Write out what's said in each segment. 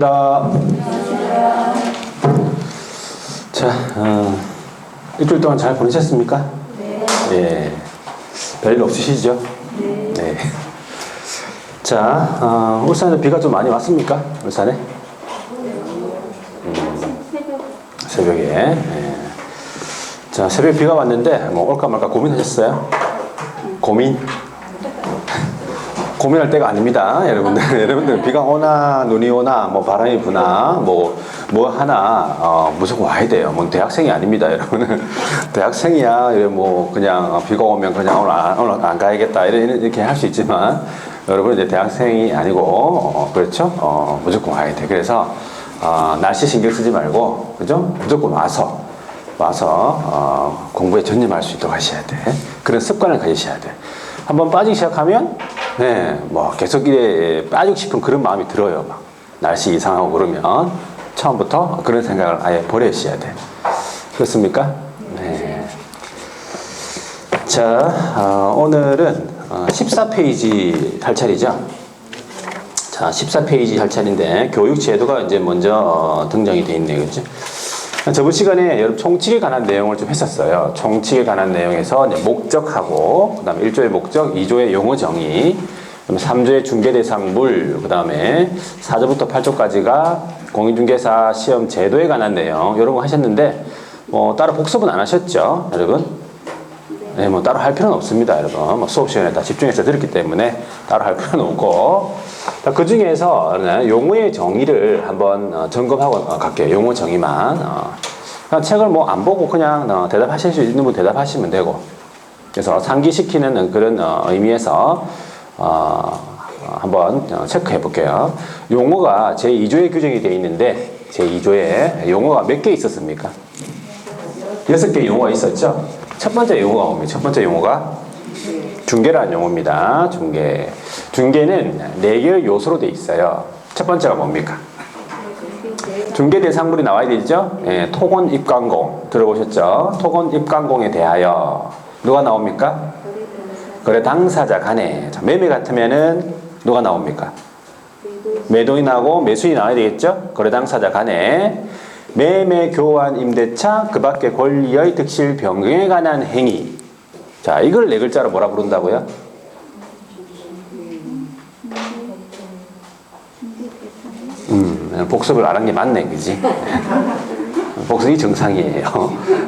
자, 일주일 동안 잘 보내셨습니까? 네. 예. 별일 없으시죠? 네. 자, 울산에 비가 좀 많이 왔습니까? 울산에? 새벽에. 예. 자, 새벽에 비가 왔는데, 뭐, 올까 말까 고민하셨어요? 고민? 고민할 때가 아닙니다, 여러분들. 여러분들 비가 오나 눈이 오나 뭐 바람이 부나 뭐 하나 무조건 와야 돼요. 뭐 대학생이 아닙니다, 여러분은. 대학생이야 뭐 그냥 비가 오면 그냥 오늘 안 가야겠다 이렇게 할 수 있지만 여러분 이제 대학생이 아니고 그렇죠? 무조건 와야 돼. 그래서 날씨 신경 쓰지 말고 그죠? 무조건 와서 공부에 전념할 수 있도록 하셔야 돼. 그런 습관을 가지셔야 돼. 한번 빠지기 시작하면 네, 뭐 계속 이래 빠지고 싶은 그런 마음이 들어요. 막 날씨 이상하고 그러면 처음부터 그런 생각을 아예 버리셔야 돼. 그렇습니까? 네. 자, 오늘은 14페이지 할 차례죠. 자, 14페이지 할 차례인데 교육 제도가 이제 먼저 등장이 돼 있네요, 그렇죠? 저번 시간에 여러분 총칙에 관한 내용을 좀 했었어요. 총칙에 관한 내용에서 이제 목적하고, 그 다음에 1조의 목적, 2조의 용어 정의, 그 다음에 3조의 중개대상물, 그 다음에 4조부터 8조까지가 공인중개사 시험 제도에 관한 내용, 이런 거 하셨는데, 따로 복습은 안 하셨죠, 여러분? 네, 뭐 따로 할 필요는 없습니다, 여러분. 뭐 수업 시간에 다 집중해서 들었기 때문에 따로 할 필요는 없고, 그 중에서 용어의 정의를 한번 점검하고 갈게요. 용어 정의만. 그냥 책을 뭐 안 보고 그냥 대답하실 수 있는 분 대답하시면 되고. 그래서 상기시키는 그런 의미에서 한번 체크해 볼게요. 용어가 제2조에 규정이 되어 있는데 제2조에 용어가 몇 개 있었습니까? 6개 용어가 있었죠? 첫 번째 용어가 뭡니까? 첫 번째 용어가 중개라는 용어입니다. 중개는 4개의 요소로 되어 있어요. 첫 번째가 뭡니까? 중개 대상물이 나와야 되죠? 예, 토건 입관공 들어보셨죠? 토건 입관공에 대하여 누가 나옵니까? 거래 당사자 간에. 자, 매매 같으면은 누가 나옵니까? 매도인하고 매수인이 나와야 되겠죠? 거래 당사자 간에 매매, 교환, 임대차, 그 밖의 권리의 득실 변경에 관한 행위. 자, 이걸 4글자로 뭐라 부른다고요? 복습을 안 한 게 맞네, 그지? 복습이 정상이에요.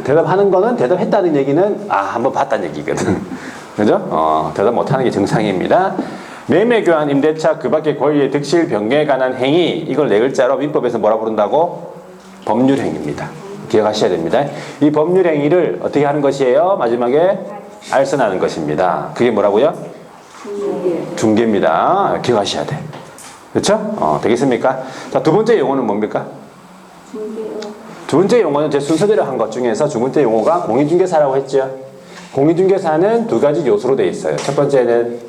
대답하는 거는 대답했다는 얘기는 한번 봤다는 얘기거든. 그죠? 대답 못하는 게 정상입니다. 매매, 교환, 임대차, 그 밖의 권리의 득실 변경에 관한 행위. 이걸 4글자로 민법에서 뭐라 부른다고? 법률행위입니다. 기억하셔야 됩니다. 이 법률행위를 어떻게 하는 것이에요? 마지막에 알선하는 것입니다. 그게 뭐라고요? 중개입니다. 기억하셔야 돼. 그렇죠? 되겠습니까? 자, 두 번째 용어는 뭡니까? 두 번째 용어는 제 순서대로 한 것 중에서 두 번째 용어가 공인중개사라고 했죠. 공인중개사는 2가지 요소로 되어 있어요. 첫 번째는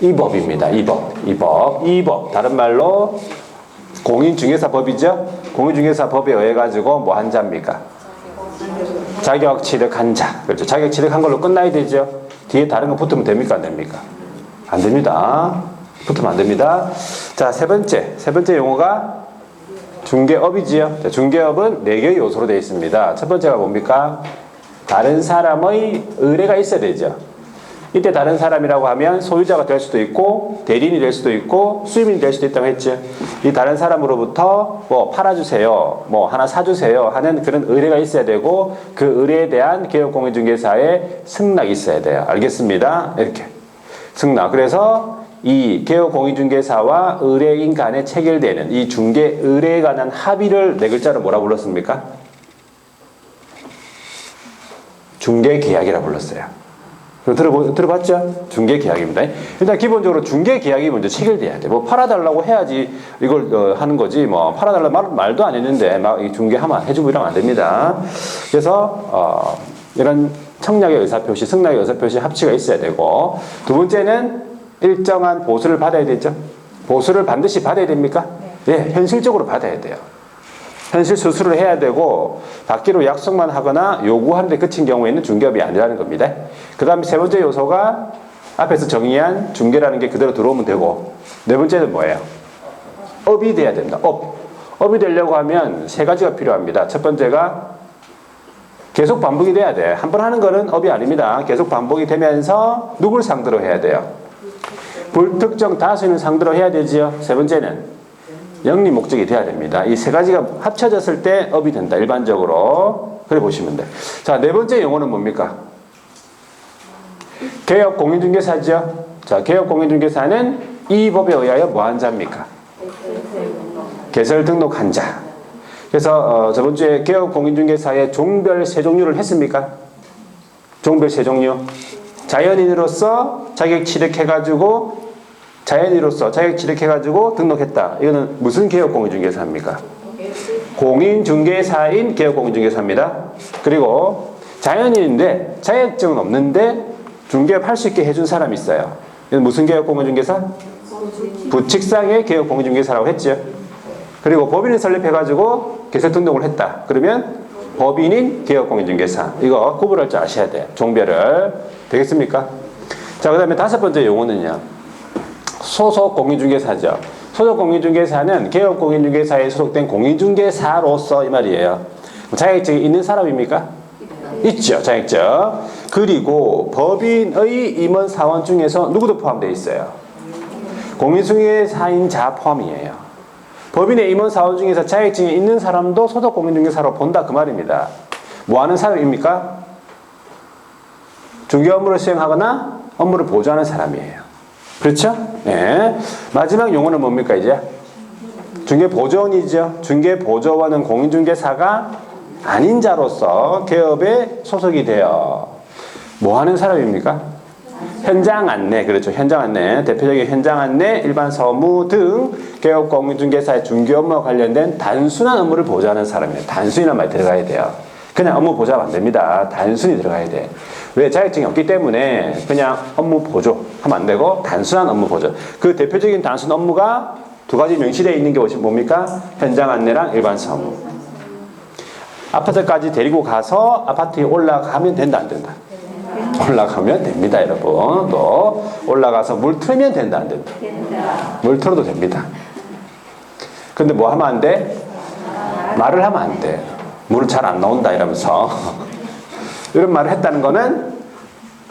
이법입니다. 이법. 다른 말로 공인중개사법이죠. 공인중개사법에 의해 가지고 뭐 한 자입니까? 자격 취득한 자. 그렇죠. 자격 취득한 걸로 끝나야 되죠. 뒤에 다른 거 붙으면 됩니까? 안 됩니까? 안 됩니다. 붙으면 안 됩니다. 자, 세 번째 용어가 중개업이지요. 자, 중개업은 4개의 요소로 되어 있습니다. 첫 번째가 뭡니까? 다른 사람의 의뢰가 있어야 되죠. 이때 다른 사람이라고 하면 소유자가 될 수도 있고 대리인이 될 수도 있고 수입인이 될 수도 있다고 했죠. 이 다른 사람으로부터 뭐 팔아주세요, 뭐 하나 사주세요 하는 그런 의뢰가 있어야 되고 그 의뢰에 대한 개업공인중개사의 승낙이 있어야 돼요. 알겠습니다. 이렇게 승낙. 그래서 이 개업공인중개사와 의뢰인 간에 체결되는 이 중개 의뢰에 관한 합의를 4글자로 뭐라 불렀습니까? 중개계약이라 불렀어요. 들어봤죠? 중개계약입니다. 일단 기본적으로 중개계약이 먼저 체결돼야 돼. 뭐 팔아달라고 해야지 이걸 하는 거지. 뭐 팔아달라고 말도 안 했는데 막 중개하면 해주고 이러면 안 됩니다. 그래서 이런 청약의 의사표시, 승낙의 의사표시 합치가 있어야 되고, 두 번째는 일정한 보수를 받아야 되죠. 보수를 반드시 받아야 됩니까? 네, 현실적으로 받아야 돼요. 현실 수수를 해야 되고 받기로 약속만 하거나 요구하는 데 그친 경우에는 중개업이 아니라는 겁니다. 그 다음에 세 번째 요소가 앞에서 정의한 중개라는 게 그대로 들어오면 되고, 네 번째는 뭐예요? 업이 돼야 된다. 업이 되려고 하면 세 가지가 필요합니다. 첫 번째가 계속 반복이 돼야 돼. 한 번 하는 거는 업이 아닙니다. 계속 반복이 되면서 누굴 상대로 해야 돼요? 불특정 다수인을 상대로 해야 되지요. 세 번째는 영리 목적이 돼야 됩니다. 이 세 가지가 합쳐졌을 때 업이 된다. 일반적으로. 그래 보시면 돼. 자, 네 번째 용어는 뭡니까? 개업 공인중개사죠. 자, 개업 공인중개사는 이 법에 의하여 뭐한 자입니까? 개설 등록한 자. 그래서 저번 주에 개업 공인중개사의 종별 세 종류를 했습니까? 종별 세 종류. 자연인으로서 자격 취득해가지고 등록했다. 이거는 무슨 개업 공인중개사입니까? 공인중개사인 개업 공인중개사입니다. 그리고 자연인인데 자격증은 없는데 중개업 수 있게 해준 사람이 있어요. 이건 무슨 개업 공인중개사? 부칙상의 개업 공인중개사라고 했죠. 그리고 법인을 설립해가지고 개설 등록을 했다. 그러면 법인인 개업 공인중개사. 이거 구분할 줄 아셔야 돼요. 종별을. 되겠습니까? 자, 그 다음에 다섯 번째 용어는요. 소속 공인중개사죠. 소속 공인중개사는 개업 공인중개사에 소속된 공인중개사로서 이 말이에요. 자격증이 있는 사람입니까? 있죠. 자격증. 그리고 법인의 임원 사원 중에서 누구도 포함되어 있어요? 공인중개사인 자 포함이에요. 법인의 임원 사원 중에서 자격증이 있는 사람도 소속 공인중개사로 본다 그 말입니다. 뭐 하는 사람입니까? 중개 업무를 수행하거나 업무를 보조하는 사람이에요. 그렇죠? 네. 마지막 용어는 뭡니까 이제? 중개보조원이죠. 중개보조원은 공인중개사가 아닌 자로서 개업에 소속이 되어 뭐 하는 사람입니까? 현장 안내, 그렇죠. 현장 안내, 대표적인 현장 안내, 일반 서무 등 개업 공인중개사의 중개 업무와 관련된 단순한 업무를 보조하는 사람이에요. 단순이란 말이 들어가야 돼요. 그냥 업무 보조하면 안 됩니다. 단순히 들어가야 돼. 왜? 자격증이 없기 때문에 그냥 업무 보조 하면 안 되고 단순한 업무 보조. 그 대표적인 단순 업무가 두 가지 명시되어 있는 게 뭡니까? 현장 안내랑 일반 서무. 아파트까지 데리고 가서 아파트에 올라가면 된다 안 된다? 올라가면 됩니다, 여러분. 또 올라가서 물 틀면 된다 안 된다? 물 틀어도 됩니다. 근데 뭐 하면 안 돼? 말을 하면 안 돼. 물을 잘 안 나온다 이러면서 이런 말을 했다는 거는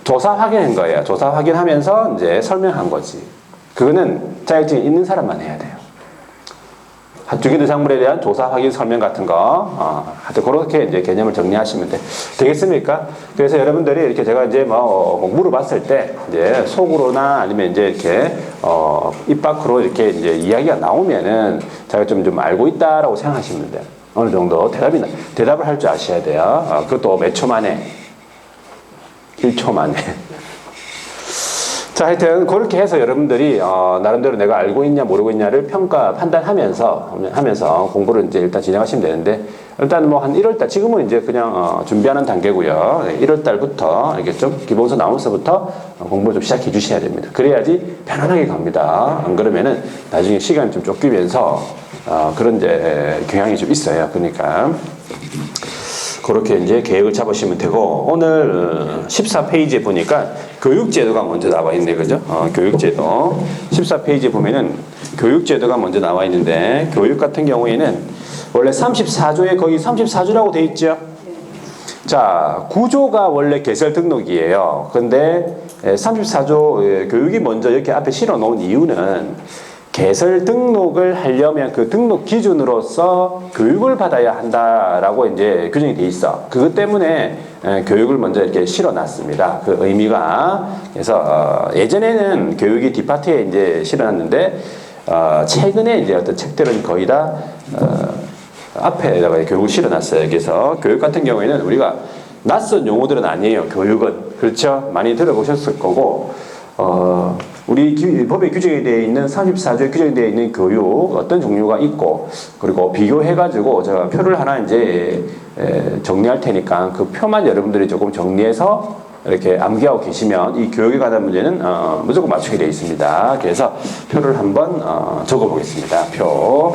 조사 확인한 거예요. 조사 확인하면서 이제 설명한 거지. 그거는 자격증이 있는 사람만 해야 돼요. 주기대상물에 대한 조사 확인 설명 같은 거, 하여튼 그렇게 이제 개념을 정리하시면 되겠습니까? 그래서 여러분들이 이렇게 제가 이제 뭐 물어봤을 때 이제 속으로나 아니면 이제 이렇게 입 밖으로 이렇게 이제 이야기가 나오면은 제가 좀 알고 있다라고 생각하시면 돼요. 어느 정도 대답을 할 줄 아셔야 돼요. 그것도 몇 초 만에, 1초 만에. 자, 하여튼 그렇게 해서 여러분들이 나름대로 내가 알고 있냐 모르고 있냐를 판단하면서 공부를 이제 일단 진행하시면 되는데, 일단 뭐 한 1월달, 지금은 이제 그냥 준비하는 단계고요. 1월달부터 이렇게 좀 기본서 나오면서부터 공부를 좀 시작해 주셔야 됩니다. 그래야지 편안하게 갑니다. 안 그러면은 나중에 시간이 좀 쫓기면서 그런 이제 경향이 좀 있어요. 그러니까 그렇게 이제 계획을 잡으시면 되고, 오늘 14페이지에 보니까 교육제도가 먼저 나와 있네, 그죠? 교육제도. 14페이지에 보면은 교육제도가 먼저 나와 있는데, 교육 같은 경우에는 원래 34조에 거기 34조라고 돼 있죠? 자, 구조가 원래 개설 등록이에요. 근데 34조 교육이 먼저 이렇게 앞에 실어 놓은 이유는 개설 등록을 하려면 그 등록 기준으로서 교육을 받아야 한다라고 이제 규정이 돼 있어. 그것 때문에 교육을 먼저 이렇게 실어놨습니다. 그 의미가. 그래서 예전에는 교육이 뒷파트에 이제 실어놨는데 최근에 이제 어떤 책들은 거의 다 앞에다가 교육을 실어놨어요. 그래서 교육 같은 경우에는 우리가 낯선 용어들은 아니에요. 교육은. 그렇죠? 많이 들어보셨을 거고. 우리 법에 규정이 되어 있는 34조에 규정이 되어 있는 교육 어떤 종류가 있고, 그리고 비교해가지고 제가 표를 하나 이제 정리할 테니까 그 표만 여러분들이 조금 정리해서 이렇게 암기하고 계시면 이 교육에 관한 문제는 무조건 맞추게 되어 있습니다. 그래서 표를 한번 적어 보겠습니다. 표.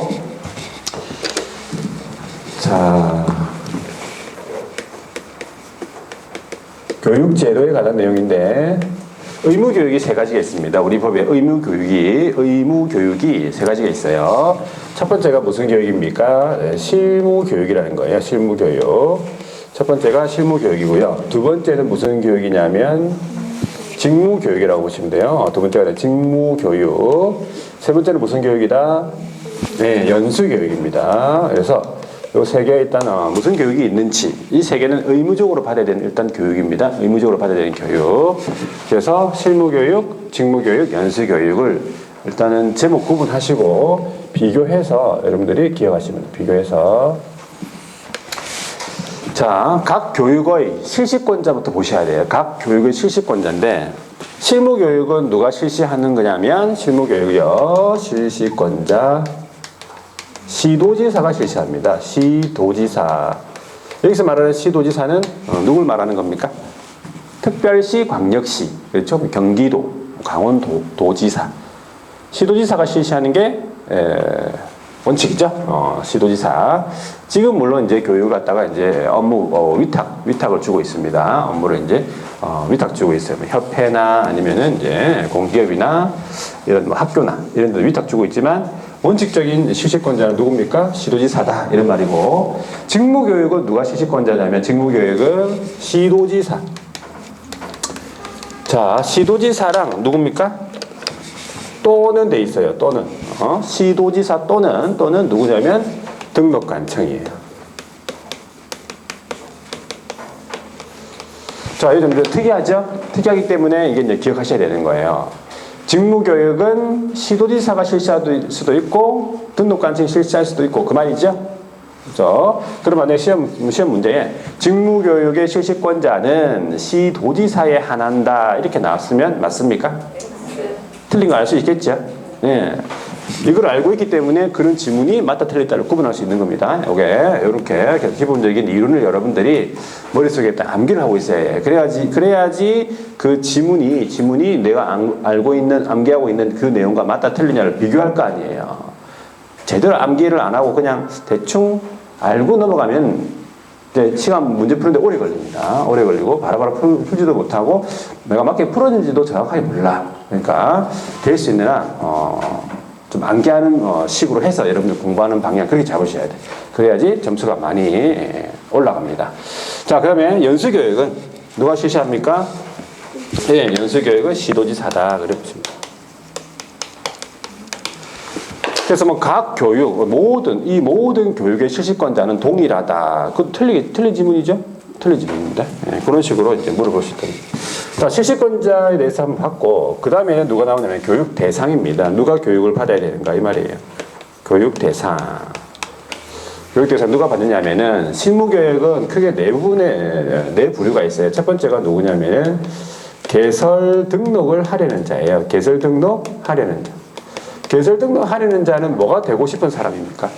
자, 교육제도에 관한 내용인데, 의무교육이 세 가지가 있습니다. 우리 법에 의무교육이 세 가지가 있어요. 첫 번째가 무슨 교육입니까? 네, 실무교육이라는 거예요. 실무교육. 첫 번째가 실무교육이고요. 두 번째는 무슨 교육이냐면 직무교육이라고 보시면 돼요. 두 번째가 직무교육. 세 번째는 무슨 교육이다? 네, 연수교육입니다. 그래서 이 세 개에 일단 무슨 교육이 있는지, 이 세 개는 의무적으로 받아야 되는 일단 교육입니다. 의무적으로 받아야 되는 교육. 그래서 실무교육, 직무교육, 연수교육을 일단은 제목 구분하시고 비교해서 여러분들이 기억하시면 돼요. 비교해서. 자, 각 교육의 실시권자부터 보셔야 돼요. 각 교육의 실시권자인데, 실무교육은 누가 실시하는 거냐면, 실무교육이요. 실시권자. 시도지사가 실시합니다. 시도지사. 여기서 말하는 시도지사는 누굴 말하는 겁니까? 특별시, 광역시, 그렇죠? 경기도, 강원도, 도지사. 시도지사가 실시하는 게 원칙이죠. 시도지사. 지금 물론 이제 교육을 갖다가 이제 업무 위탁을 주고 있습니다. 업무를 이제 위탁 주고 있어요. 협회나 아니면은 이제 공기업이나 이런 뭐 학교나 이런 데 위탁 주고 있지만 원칙적인 실시권자는 누굽니까? 시도지사다 이런 말이고, 직무교육은 누가 실시권자냐면 직무교육은 시도지사. 자, 시도지사랑 누굽니까? 또는 돼 있어요. 또는 시도지사 또는 누구냐면 등록관청이에요. 자, 이 좀 특이하죠? 특이하기 때문에 이게 이제 기억하셔야 되는 거예요. 직무교육은 시도지사가 실시할 수도 있고 등록관청이 실시할 수도 있고 그 말이죠. 그렇죠? 그럼 만약에 시험 문제에 직무교육의 실시권자는 시도지사에 한한다 이렇게 나왔으면 맞습니까? 틀린 거 알 수 있겠죠? 예. 이걸 알고 있기 때문에 그런 지문이 맞다 틀렸다를 구분할 수 있는 겁니다. 이렇게 기본적인 이론을 여러분들이 머릿속에 딱 암기를 하고 있어야 해요. 그래야지 그 지문이 내가 암기하고 있는 그 내용과 맞다 틀리냐를 비교할 거 아니에요. 제대로 암기를 안 하고 그냥 대충 알고 넘어가면 이제 시간 문제 푸는데 오래 걸립니다. 오래 걸리고 바로바로 풀지도 못하고 내가 맞게 풀었는지도 정확하게 몰라. 그러니까 될 수 있는 한 좀 암기하는 식으로 해서 여러분들 공부하는 방향 그렇게 잡으셔야 돼. 그래야지 점수가 많이 올라갑니다. 자, 그러면 연수교육은 누가 실시합니까? 네, 연수교육은 시도지사다. 그렇습니다. 그래서 뭐 각 교육, 이 모든 교육의 실시권자는 동일하다. 그건 틀린 지문이죠? 틀린 지문입니다. 네, 그런 식으로 이제 물어볼 수 있다. 자, 실시권자에 대해서 한번 봤고, 그 다음에 누가 나오냐면 교육 대상입니다. 누가 교육을 받아야 되는가 이 말이에요. 교육 대상. 교육 대상 누가 받느냐면은 실무교육은 크게 네 부류가 있어요. 첫 번째가 누구냐면 개설 등록을 하려는 자예요. 개설 등록하려는 자. 개설 등록하려는 자는 뭐가 되고 싶은 사람입니까?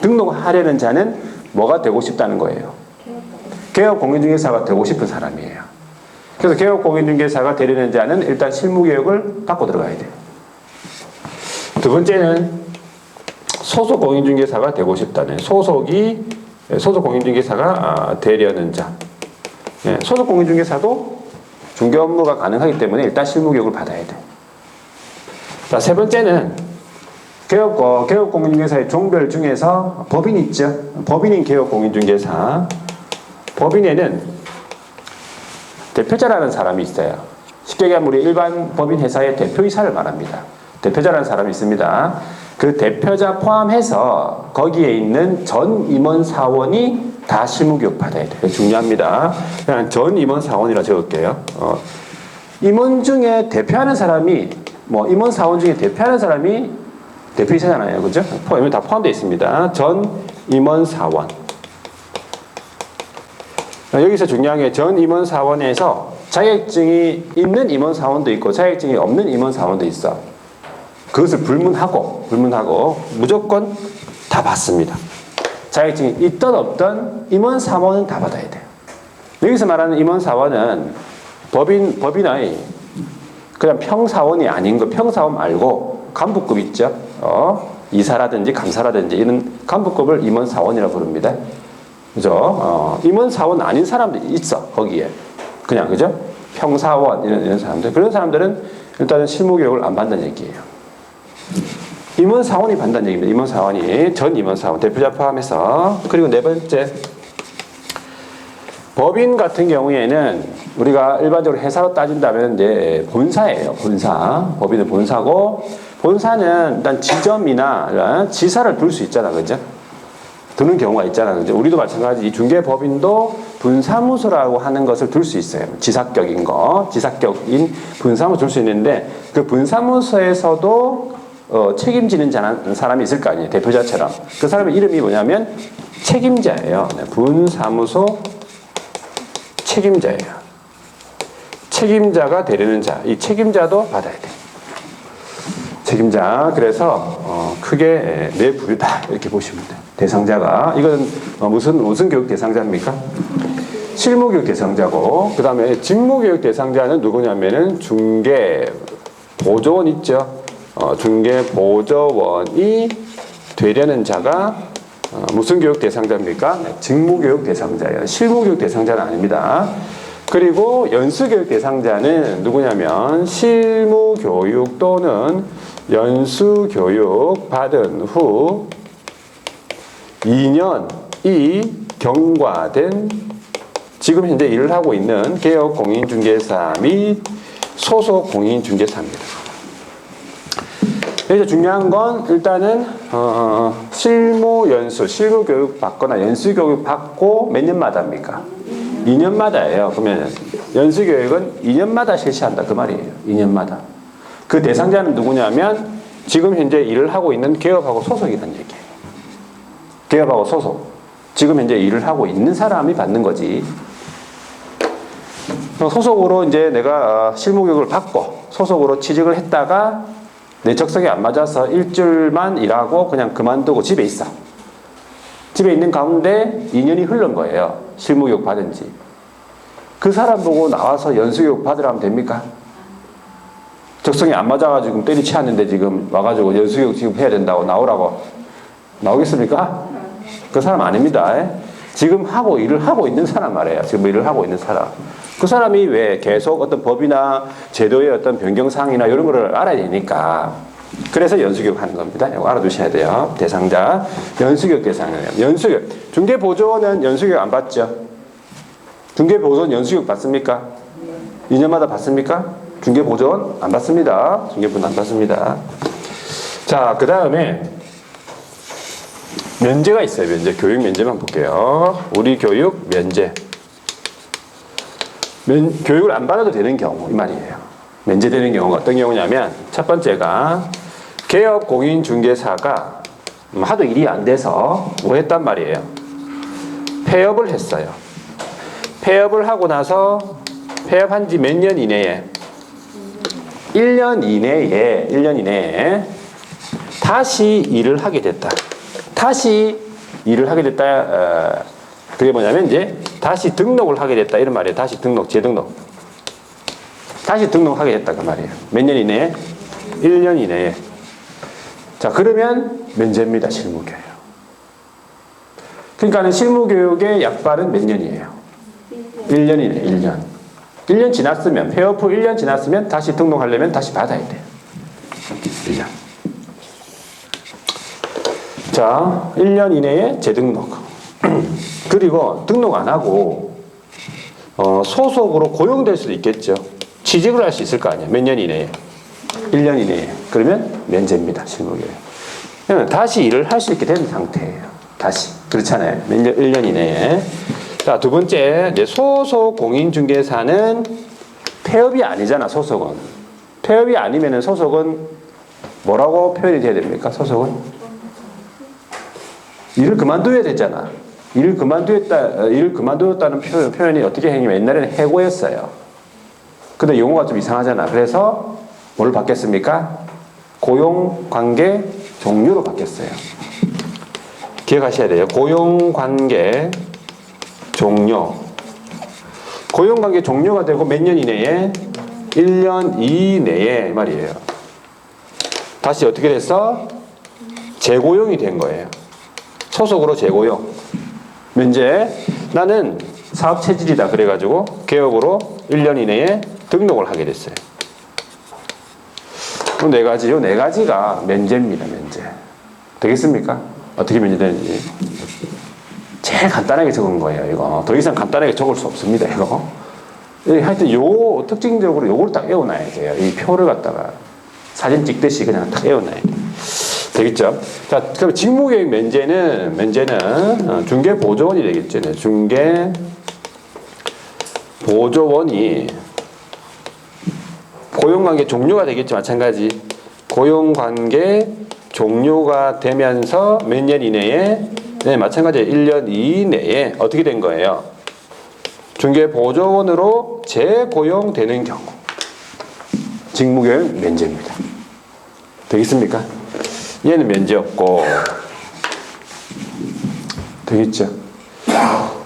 등록하려는 자는 뭐가 되고 싶다는 거예요. 개업공인중개사가 되고 싶은 사람이에요. 그래서 개업공인중개사가 되려는 자는 일단 실무교육을 받고 들어가야 돼요. 두 번째는 소속공인중개사가 되고 싶다는 소속공인중개사가 되려는 자. 소속공인중개사도 중개 업무가 가능하기 때문에 일단 실무교육을 받아야 돼요. 자, 세 번째는 개업공인중개사의 종별 중에서 법인 있죠. 법인인 개업공인중개사. 법인에는 대표자라는 사람이 있어요. 쉽게 얘기하면 우리 일반 법인 회사의 대표이사를 말합니다. 대표자라는 사람이 있습니다. 그 대표자 포함해서 거기에 있는 전 임원 사원이 다 실무교육 받아야 돼요. 중요합니다. 그냥 전 임원 사원이라 적을게요. 임원 중에 대표하는 사람이 임원 사원 중에 대표하는 사람이 대표이사잖아요. 그죠? 다 포함되어 있습니다. 전 임원 사원. 여기서 중요한 게 전 임원 사원에서 자격증이 있는 임원 사원도 있고 자격증이 없는 임원 사원도 있어. 그것을 불문하고 무조건 다 받습니다. 자격증이 있든 없든 임원 사원은 다 받아야 돼요. 여기서 말하는 임원 사원은 법인의 그냥 평사원이 아닌 거, 평사원 말고 간부급 있죠. 이사라든지 감사라든지 이런 간부급을 임원 사원이라고 부릅니다. 그죠? 임원 사원 아닌 사람들이 있어, 거기에. 그냥, 그죠? 평사원 이런 사람들, 그런 사람들은 일단은 실무교육을 안 받는 얘기예요. 임원사원이 받는 얘기입니다. 임원사원이, 전 임원사원, 대표자 포함해서. 그리고 네 번째, 법인 같은 경우에는 우리가 일반적으로 회사로 따진다면 이제 본사예요. 본사. 법인은 본사고, 본사는 일단 지점이나 지사를 둘 수 있잖아, 그죠? 두는 경우가 있잖아, 그죠? 우리도 마찬가지. 이 중개법인도 분사무소라고 하는 것을 둘 수 있어요. 지사격인 거, 지사격인 분사무소 둘 수 있는데, 그 분사무소에서도 책임지는 사람이 있을 거 아니에요. 대표자처럼. 그 사람의 이름이 뭐냐면 책임자예요. 네, 분사무소 책임자예요. 책임자가 되려는 자. 이 책임자도 받아야 돼. 책임자. 그래서 크게 네 부류다 이렇게 보시면 돼요. 대상자가. 이건 무슨 교육 대상자입니까? 실무교육 대상자고, 그 다음에 직무교육 대상자는 누구냐면은 중개보조원 있죠. 중개보조원이 되려는 자가 무슨 교육 대상자입니까? 네, 직무교육 대상자예요. 실무교육 대상자는 아닙니다. 그리고 연수교육 대상자는 누구냐면 실무교육 또는 연수교육 받은 후 2년이 경과된 지금 현재 일을 하고 있는 개업 공인중개사 및 소속 공인중개사입니다. 그래서 중요한 건 일단은 실무 연수, 실무 교육 받거나 연수 교육 받고 몇 년마다입니까? 2년마다예요. 그러면 연수 교육은 2년마다 실시한다 그 말이에요. 2년마다. 그 대상자는 누구냐면 지금 현재 일을 하고 있는 개업하고 소속이라는 얘기예요. 개업하고 소속. 지금 현재 일을 하고 있는 사람이 받는 거지. 소속으로 이제 내가 실무 교육을 받고 소속으로 취직을 했다가 내 적성에 안 맞아서 일주일만 일하고 그냥 그만두고 집에 있어. 집에 있는 가운데 2년이 흐른 거예요. 실무교육 받은 지. 그 사람 보고 나와서 연수교육 받으라면 됩니까? 적성이 안 맞아가지고 때리치웠는데 지금 와가지고 연수교육 지금 해야 된다고 나오라고 나오겠습니까? 그 사람 아닙니다. 지금 일을 하고 있는 사람 말이에요. 지금 일을 하고 있는 사람. 그 사람이 왜 계속 어떤 법이나 제도의 어떤 변경사항이나 이런 거를 알아야 되니까. 그래서 연수교육 하는 겁니다. 이거 알아두셔야 돼요. 대상자. 연수교육 대상이에요. 연수교육. 중개보조원은 연수교육 안 받죠? 중개보조원 연수교육 받습니까? 2년마다 받습니까? 중개보조원 안 받습니다. 중개보조원 안 받습니다. 자, 그 다음에 면제가 있어요. 면제. 교육 면제만 볼게요. 우리 교육 면제. 교육을 안 받아도 되는 경우 이 말이에요. 면제되는 경우가 어떤 경우냐면 첫 번째가 개업 공인중개사가 하도 일이 안 돼서 뭐 했단 말이에요. 폐업을 했어요. 폐업을 하고 나서 폐업한 지 몇 년 이내에 1년 이내에 다시 일을 하게 됐다. 다시 일을 하게 됐다. 그게 뭐냐면 이제 다시 등록을 하게 됐다 이런 말이에요. 다시 등록, 재등록. 다시 등록하게 됐다 그 말이에요. 몇 년 이내에? 1년 이내에. 자, 그러면 면제입니다. 실무교육. 그러니까 실무교육의 약발은 몇 년이에요? 1년 이내, 1년. 1년 지났으면, 폐업 후 1년 지났으면 다시 등록하려면 다시 받아야 돼요. 1년. 자, 1년 이내에 재등록. 그리고 등록 안 하고 소속으로 고용될 수도 있겠죠. 취직을 할 수 있을 거 아니에요. 몇 년 이내에? 1년 이내에. 그러면 면제입니다. 실무교육. 다시 일을 할 수 있게 된 상태예요. 다시. 그렇잖아요. 1년 이내에. 자, 두 번째, 이제 소속 공인중개사는 폐업이 아니잖아, 소속은. 폐업이 아니면은 소속은 뭐라고 표현이 돼야 됩니까? 소속은? 일을 그만둬야 되잖아. 일을 그만두었다는 표현이 어떻게 했냐면 옛날에는 해고였어요. 근데 용어가 좀 이상하잖아. 그래서 뭘 바뀌었습니까? 고용관계 종료로 바뀌었어요. 기억하셔야 돼요. 고용관계 종료. 고용관계 종료가 되고 몇 년 이내에? 1년 이내에 말이에요. 다시 어떻게 됐어? 재고용이 된 거예요. 소속으로 재고용. 면제. 나는 사업 체질이다. 그래가지고 개업으로 1년 이내에 등록을 하게 됐어요. 네 가지, 요 네 가지가 면제입니다, 면제. 되겠습니까? 어떻게 면제되는지. 제일 간단하게 적은 거예요, 이거. 더 이상 간단하게 적을 수 없습니다, 이거. 하여튼 요, 특징적으로 요걸 딱 외워놔야 돼요. 이 표를 갖다가 사진 찍듯이 그냥 딱 외워놔야 돼요. 되겠죠? 자, 그럼 직무교육 면제는 중개보조원이 되겠죠. 네, 중개보조원이 고용관계 종료가 되겠죠. 마찬가지. 고용관계 종료가 되면서 몇 년 이내에, 네, 마찬가지 1년 이내에 어떻게 된 거예요? 중개보조원으로 재고용되는 경우. 직무교육 면제입니다. 되겠습니까? 얘는 면제였고. 되겠죠?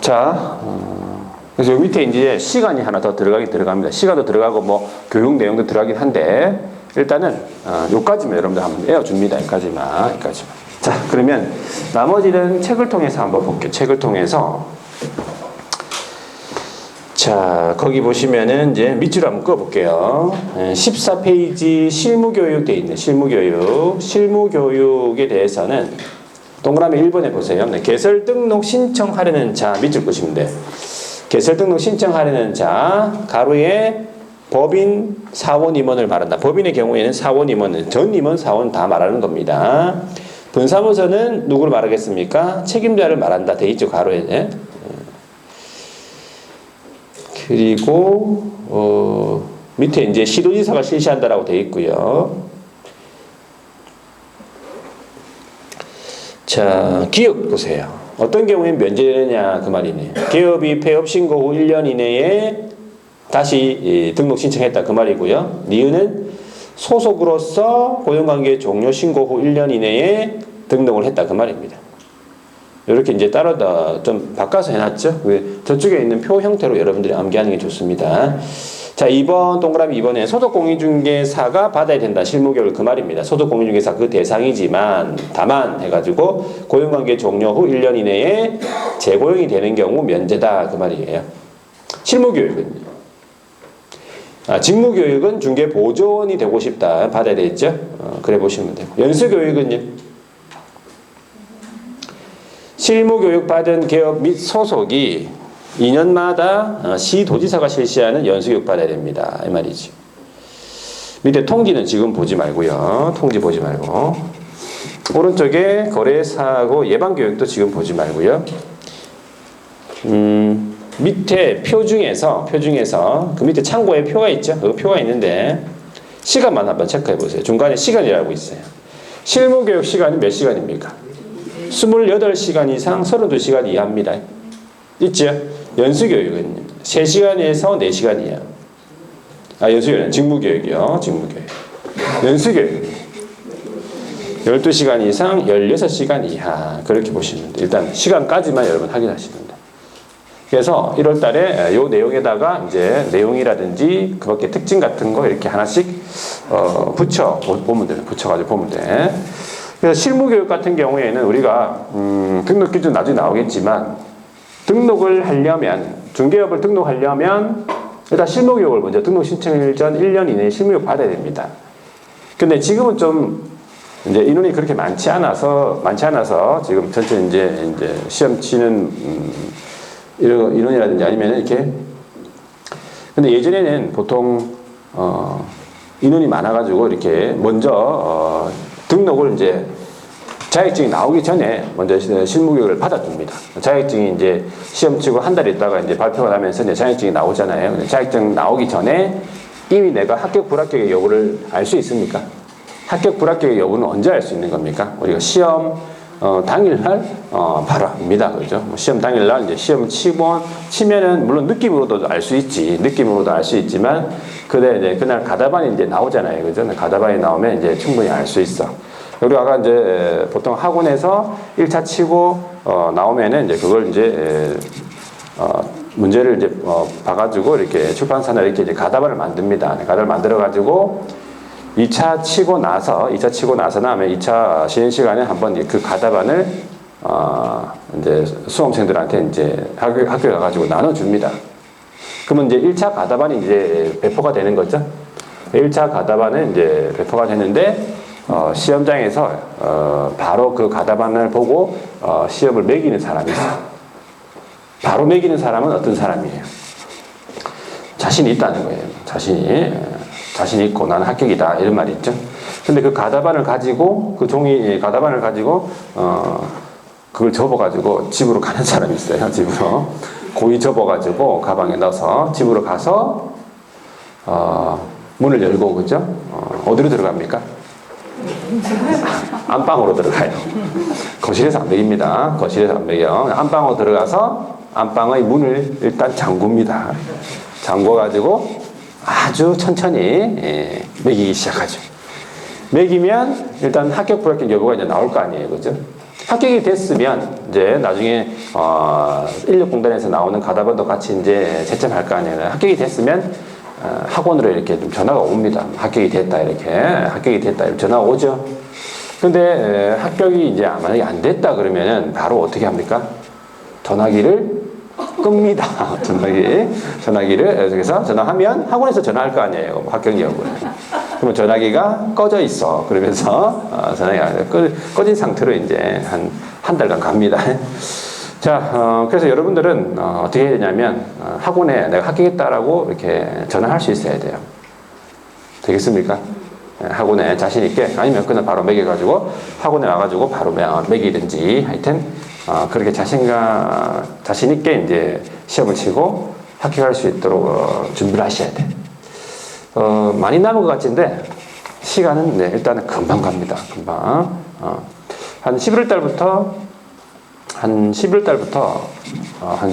자, 그래서 여기 밑에 이제 시간이 하나 더 들어갑니다. 시간도 들어가고 뭐 교육 내용도 들어가긴 한데 일단은 요까지만 여러분들 한번 외워줍니다. 여기까지만. 자, 그러면 나머지는 책을 통해서 한번 볼게요. 책을 통해서. 자, 거기 보시면은 이제 밑줄 한번 꺼볼게요. 14페이지 실무교육 돼 있네. 실무교육에 대해서는 동그라미 1번에 보세요. 네, 개설 등록 신청하려는 자 밑줄 끄시면 돼. 개설 등록 신청하려는 자 가로에 법인 사원 임원을 말한다. 법인의 경우에는 사원 임원은 전 임원 사원 다 말하는 겁니다. 분사무소는 누구를 말하겠습니까? 책임자를 말한다. 돼 있죠, 가로에. 네? 그리고 밑에 이제 시도지사가 실시한다라고 되어 있고요. 자, 기업 보세요. 어떤 경우에 면제되느냐 그 말이네. 기업이 폐업 신고 후 1년 이내에 다시 등록 신청했다 그 말이고요. 이유는 소속으로서 고용관계 종료 신고 후 1년 이내에 등록을 했다 그 말입니다. 이렇게 이제 따로 좀 바꿔서 해놨죠. 저쪽에 있는 표 형태로 여러분들이 암기하는 게 좋습니다. 자, 2번 동그라미 2번에 소속공인중개사가 받아야 된다. 실무교육 그 말입니다. 소속공인중개사 그 대상이지만 다만 해가지고 고용관계 종료 후 1년 이내에 재고용이 되는 경우 면제다 그 말이에요. 실무교육은요. 직무교육은 중개보조원이 되고 싶다. 받아야 되겠죠. 그래 보시면 되고. 연수교육은요. 실무교육 받은 기업 및 소속이 2년마다 시도지사가 실시하는 연수교육 받아야 됩니다. 이 말이죠. 밑에 통지는 지금 보지 말고요. 통지 보지 말고. 오른쪽에 거래사고 예방교육도 지금 보지 말고요. 밑에 표 중에서 그 밑에 창고에 표가 있죠. 그 표가 있는데 시간만 한번 체크해 보세요. 중간에 시간이라고 있어요. 실무교육 시간이 몇 시간입니까? 28시간 이상 32시간 이하입니다. 있죠? 연수교육은 3시간에서 4시간 이하. 연수교육은 직무교육이요. 직무교육. 연수교육 12시간 이상 16시간 이하. 그렇게 보시면 돼요. 일단 시간까지만 여러분 확인하시면 돼요. 그래서 1월 달에 요 내용에다가 이제 내용이라든지 그 밖에 특징 같은 거 이렇게 하나씩 보면 돼요. 붙여가지고 보면 돼. 그래서 실무교육 같은 경우에는 우리가 등록 기준 나중에 나오겠지만 등록을 하려면 중개업을 등록하려면 일단 실무교육을 먼저 등록 신청일 전 1년 이내에 실무교육 받아야 됩니다. 근데 지금은 좀 이제 인원이 그렇게 많지 않아서 지금 전체 이제 시험 치는 인원이라든지 아니면 이렇게 근데 예전에는 보통 인원이 많아가지고 이렇게 먼저 등록을 이제 자격증이 나오기 전에 먼저 실무교육을 받아줍니다. 자격증이 이제 시험 치고 한 달 있다가 이제 발표가 나면서 이제 자격증이 나오잖아요. 자격증 나오기 전에 이미 내가 합격 불합격의 여부를 알 수 있습니까? 합격 불합격의 여부는 언제 알 수 있는 겁니까? 우리가 시험 당일날 바로입니다. 그죠? 뭐 시험 당일날 이제 시험 치면은 물론 느낌으로도 알 수 있지. 느낌으로도 알 수 있지만 근데 이제 그날 가다반이 이제 나오잖아요. 그죠? 가다반이 나오면 이제 충분히 알 수 있어. 그리고 아까 이제 보통 학원에서 1차 치고 나오면은 이제 그걸 이제 문제를 이제 봐가지고 이렇게 출판사나 이렇게 이제 가다반을 만듭니다. 가다반을 만들어가지고 2차 치고 나서나 하면 2차 시행 시간에 한번 그 가다반을 이제 수험생들한테 이제 학교에 가가지고 나눠줍니다. 그러면 이제 1차 가다반이 이제 배포가 되는 거죠. 1차 가다반은 이제 배포가 되는데, 시험장에서, 바로 그 가다반을 보고, 시험을 매기는 사람이 있어요. 바로 매기는 사람은 어떤 사람이에요? 자신이 있다는 거예요. 자신이 있고 나는 합격이다. 이런 말이 있죠. 근데 그 가다반을 가지고, 그 종이 가다반을 가지고, 그걸 접어가지고 집으로 가는 사람이 있어요. 집으로. 고이 접어가지고 가방에 넣어서 집으로 가서, 문을 열고, 그죠? 어디로 들어갑니까? 안방으로 들어가요. 거실에서 안 먹입니다. 거실에서 안 먹여요. 안방으로 들어가서 안방의 문을 일단 잠굽니다. 잠궈가지고 아주 천천히 먹이기 시작하죠. 먹이면 일단 합격, 불합격 여부가 이제 나올 거 아니에요. 그죠? 합격이 됐으면 이제 나중에 인력공단에서 나오는 가다반도 같이 이제 채점할 거 아니에요. 합격이 됐으면 학원으로 이렇게 좀 전화가 옵니다. 합격이 됐다 이렇게 전화가 오죠. 근데 합격이 이제 만약에 안 됐다 그러면은 바로 어떻게 합니까? 전화기를 끕니다. 전화기를 그래서 전화하면 학원에서 전화할 거 아니에요. 합격 여부를. 그러면 전화기가 꺼져 있어. 그러면서 전화기가 꺼진 상태로 이제 한 달간 갑니다. 자, 그래서 여러분들은 어떻게 해야 되냐면 학원에 내가 합격했다라고 이렇게 전화할 수 있어야 돼요. 되겠습니까? 학원에 자신 있게 아니면 그냥 바로 매겨가지고 학원에 와가지고 바로 매기든지 하여튼 그렇게 자신 있게 이제 시험을 치고 합격할 수 있도록 준비를 하셔야 돼. 많이 남은 것 같은데 시간은 일단은 금방 갑니다. 금방. 한 11월 달부터 한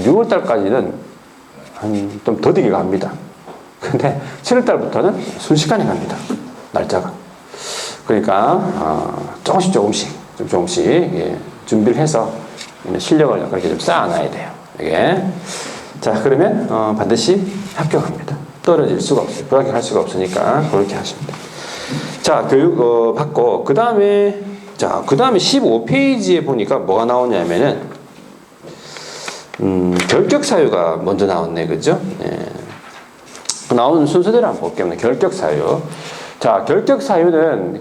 6월 달까지는 좀 더디게 갑니다. 근데 7월 달부터는 순식간에 갑니다. 날짜가. 그러니까 조금씩 준비를 해서 실력을 그렇게 좀 쌓아놔야 돼요. 이게. 자, 그러면 반드시 합격합니다. 떨어질 수가 없어요. 불합격할 수가 없으니까 그렇게 하십니다. 자, 교육 받고 그 다음에 15페이지에 보니까 뭐가 나오냐면은 결격 사유가 먼저 나왔네, 그죠? 나오는 순서대로 한번 볼게요. 결격 사유. 자, 결격 사유는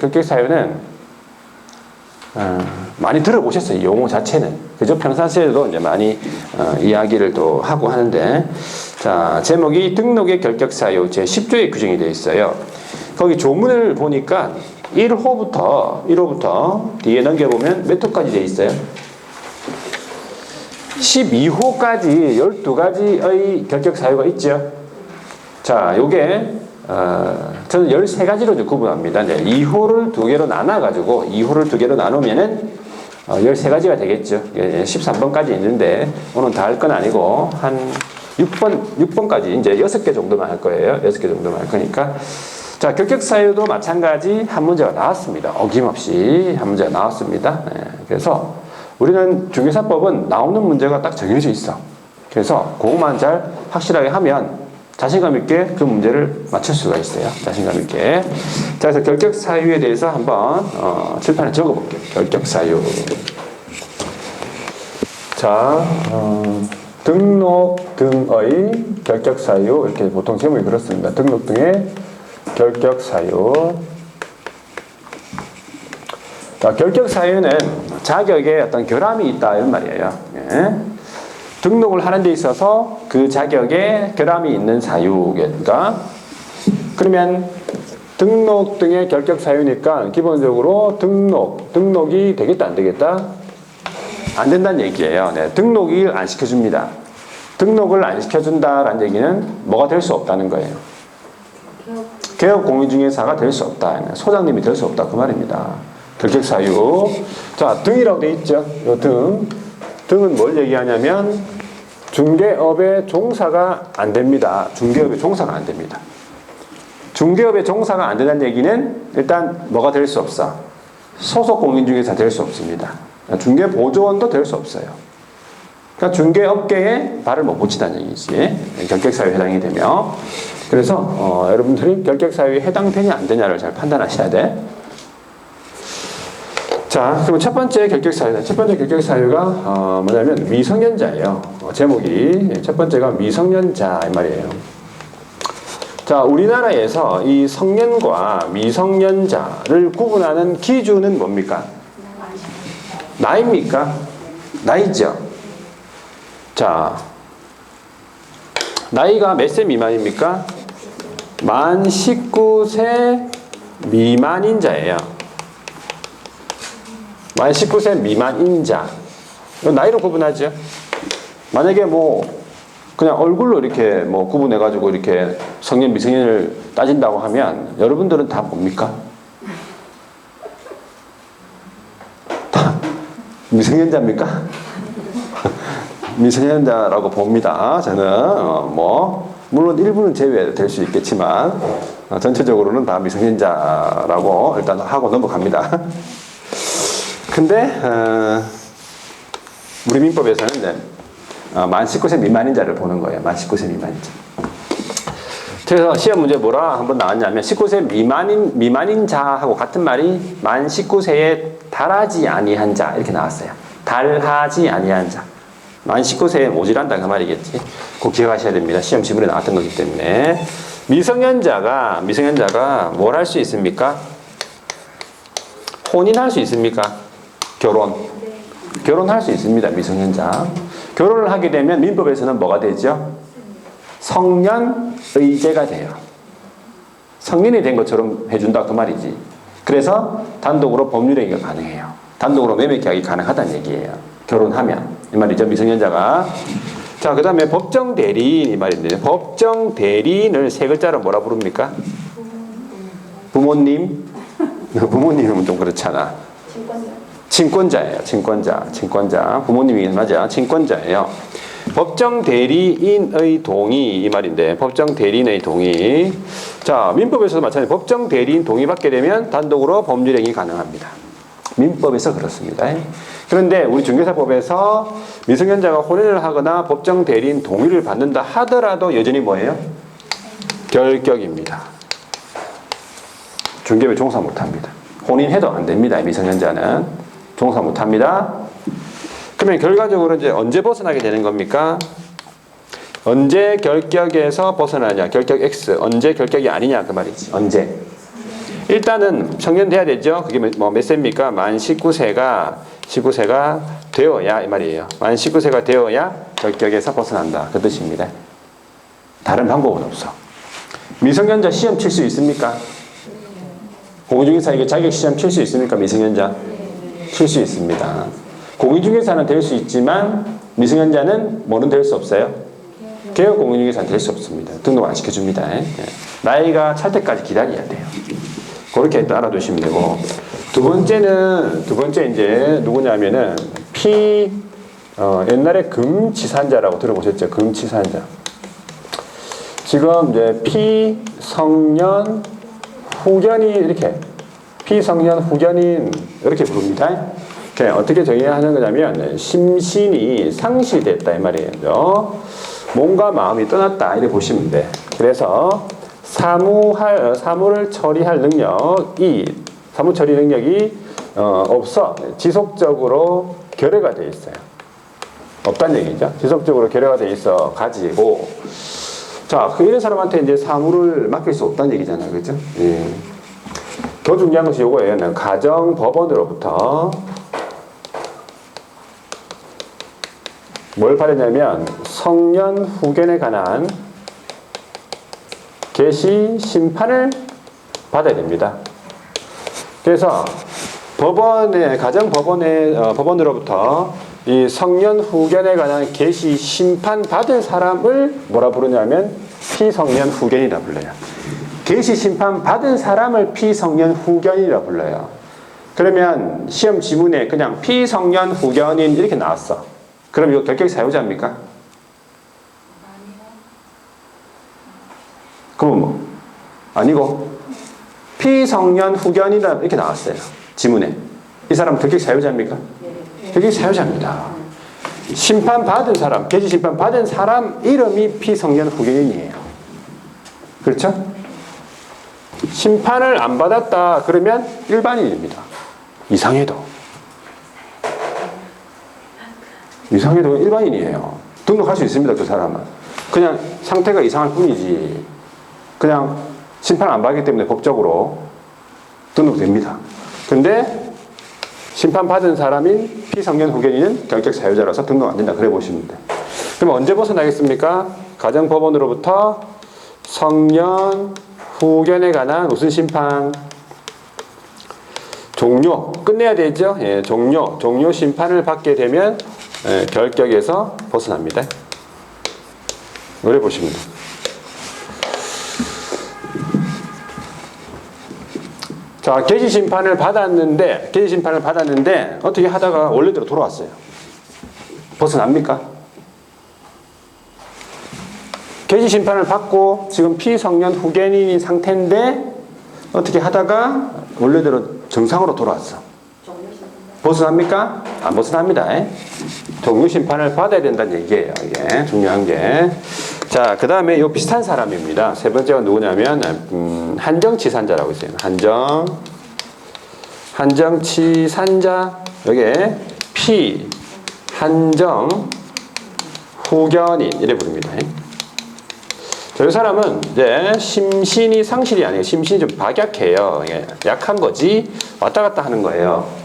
많이 들어보셨어요. 이 용어 자체는. 그죠? 평상시에도 이제 많이 이야기를 또 하고 하는데, 자, 제목이 등록의 결격 사유 제 10조에 규정이 되어 있어요. 거기 조문을 보니까 1호부터 뒤에 넘겨보면 몇 호까지 되어 있어요? 12호까지 12가지의 결격 사유가 있죠. 자, 요게 저는 13가지로 이제 구분합니다. 2호를 2개로 나누면은 13가지가 되겠죠. 13번까지 있는데 오늘 다 할 건 아니고 한 6번까지 이제 6개 정도만 할 거예요. 6개 정도만 할 거니까. 자, 결격 사유도 마찬가지 한 문제가 나왔습니다. 어김없이 한 문제가 나왔습니다. 그래서 우리는 중개사법은 나오는 문제가 딱 정해져 있어. 그래서 그것만 잘 확실하게 하면 자신감 있게 그 문제를 맞출 수가 있어요. 자신감 있게. 자, 그래서 결격 사유에 대해서 한번 칠판에 적어볼게요. 결격 사유. 자, 등록 등의 결격 사유 이렇게 보통 제목이 그렇습니다. 등록 등의 결격 사유. 자, 결격 사유는 자격에 어떤 결함이 있다 이런 말이에요. 등록을 하는 데 있어서 그 자격에 결함이 있는 사유겠다. 그러면 등록 등의 결격 사유니까 기본적으로 등록이 되겠다 안 되겠다? 안 된다는 얘기예요. 등록을 안 시켜줍니다. 등록을 안 시켜준다라는 얘기는 뭐가 될 수 없다는 거예요. 개업공인중개사가 될 수 없다. 소장님이 될 수 없다. 그 말입니다. 결격 사유. 자, 등이라고 돼 있죠. 요 등은 뭘 얘기하냐면 중개업의 종사가 안 됩니다. 중개업의 종사가 안 됩니다. 중개업의 종사가 안 된다는 얘기는 일단 뭐가 될 수 없어? 소속 공인중개사 될 수 없습니다. 중개보조원도 될 수 없어요. 그러니까 중개업계에 발을 못 붙인다는 얘기지. 결격사유에 해당이 되며. 그래서 여러분들이 결격사유에 해당되냐 안 되냐를 잘 판단하셔야 돼. 자, 그럼 첫 번째 결격 사유는 첫 번째 결격 사유가 뭐냐면 미성년자예요. 제목이 첫 번째가 미성년자 이 말이에요. 자, 우리나라에서 이 성년과 미성년자를 구분하는 기준은 뭡니까? 나이입니까? 나이죠. 자, 나이가 몇 세 미만입니까? 만 19세 미만인 자예요. 만 19세 미만인 자. 나이로 구분하죠. 만약에 뭐 그냥 얼굴로 이렇게 뭐 구분해가지고 이렇게 성년 미성년을 따진다고 하면 여러분들은 다 뭡니까? 다 미성년자입니까? 미성년자라고 봅니다. 저는 뭐 물론 일부는 제외될 수 있겠지만 전체적으로는 다 미성년자라고 일단 하고 넘어갑니다. 근데 우리 민법에서는 이제 만 19세 미만인 자를 보는 거예요. 만 19세 미만인 자. 그래서 시험 문제 뭐라 한번 나왔냐면 19세 미만인 자하고 같은 말이 만 19세에 달하지 아니한 자 이렇게 나왔어요. 달하지 아니한 자. 만 19세에 모질한다 그 말이겠지. 꼭 기억하셔야 됩니다. 시험 지문에 나왔던 거기 때문에. 미성년자가 뭘 할 수 있습니까? 혼인할 수 있습니까? 결혼할 수 있습니다. 미성년자. 결혼을 하게 되면 민법에서는 뭐가 되죠? 성년의제가 돼요. 성년이 된 것처럼 해준다 그 말이지. 그래서 단독으로 법률행위가 가능해요. 단독으로 매매 계약이 가능하다는 얘기예요. 결혼하면 이 말이죠. 미성년자가. 자, 그 다음에 법정 대리인 이 말인데 법정 대리인을 세 글자로 뭐라 부릅니까? 부모님. 부모님은 좀 그렇잖아. 친권자예요. 친권자. 부모님이 맞아. 친권자예요. 법정 대리인의 동의 이 말인데 법정 대리인의 동의. 자, 민법에서도 마찬가지로 법정 대리인 동의 받게 되면 단독으로 법률행위 가능합니다. 민법에서 그렇습니다. 그런데 우리 중개사법에서 미성년자가 혼인을 하거나 법정 대리인 동의를 받는다 하더라도 여전히 뭐예요? 결격입니다. 중개업에 종사 못합니다. 혼인해도 안 됩니다. 미성년자는 종사 못합니다. 그러면 결과적으로 이제 언제 벗어나게 되는 겁니까? 언제 결격에서 벗어나냐? 결격 X. 언제 결격이 아니냐 그 말이지. 언제? 일단은 성년 돼야 되죠. 그게 뭐 몇 세입니까? 만 19세가 되어야 이 말이에요. 만 19세가 되어야 결격에서 벗어난다 그 뜻입니다. 다른 방법은 없어. 미성년자 시험 칠 수 있습니까? 공인중개사에게 자격시험 칠 수 있습니까? 미성년자? 칠 수 있습니다. 공인중개사는 될 수 있지만 미성년자는 뭐는 될 수 없어요? 개업 공인중개사는 될 수 없습니다. 등록 안 시켜줍니다. 나이가 찰 때까지 기다려야 돼요. 그렇게 또 알아두시면 되고. 두 번째 이제 누구냐면은 옛날에 금치산자라고 들어보셨죠? 금치산자. 지금 이제 피성년 후견이 이렇게 피성년 후견인 이렇게 부릅니다. 어떻게 정의하는 거냐면 심신이 상실됐다 이 말이에요. 몸과 마음이 떠났다 이렇게 보시면 돼. 그래서 사무를 처리할 능력이 사무 처리 능력이 없어 지속적으로 결여가 돼 있어요. 없다는 얘기죠. 지속적으로 결여가 돼 있어 가지고 자, 이런 사람한테 이제 사무를 맡길 수 없다는 얘기잖아요. 그죠? 예. 더 중요한 것이 요거예요. 가정법원으로부터 뭘 받았냐면 성년 후견에 관한 개시 심판을 받아야 됩니다. 그래서 법원으로부터 이 성년 후견에 관한 개시 심판 받은 사람을 뭐라 부르냐면 피성년 후견이라 불러요. 개시 심판 받은 사람을 피성년 후견이라 불러요. 그러면 시험 지문에 그냥 피성년 후견인 이렇게 나왔어. 그럼 이거 결격 사유자입니까? 그럼 뭐? 아니고 피성년 후견이라 이렇게 나왔어요. 지문에. 이 사람 결격 사유자입니까? 결격 사유자입니다. 심판받은 사람, 개시 심판 받은 사람 이름이 피성년 후견인이에요. 그렇죠? 심판을 안 받았다 그러면 일반인입니다. 이상해도. 이상해도 일반인이에요. 등록할 수 있습니다. 그 사람은. 그냥 상태가 이상할 뿐이지. 그냥 심판 안 받기 때문에 법적으로 등록됩니다. 근데 심판받은 사람인 피성년 후견인은 결격 사유자라서 등록 안 된다. 그래 보시면 돼. 그럼 언제 벗어나겠습니까? 가정법원으로부터 성년 후견에 관한 무슨 심판? 종료. 끝내야 되죠? 예, 종료 심판을 받게 되면 예, 결격에서 벗어납니다. 그래 보시면 돼요. 자, 개시 심판을 받았는데 어떻게 하다가 원래대로 돌아왔어요. 벗어납니까? 개시 심판을 받고 지금 피성년 후견인인 상태인데 어떻게 하다가 원래대로 정상으로 돌아왔어. 벗어납니까? 안 벗어납니다. 종료 심판을 받아야 된다는 얘기예요. 이게 중요한 게. 자, 그 다음에 이 비슷한 사람입니다. 세 번째가 누구냐면 한정치산자라고 있어요. 한정치산자. 여기에 한정 후견인 이래 부릅니다. 자, 이 사람은 이제 심신이 상실이 아니에요. 심신이 좀 박약해요. 약한 거지 왔다 갔다 하는 거예요.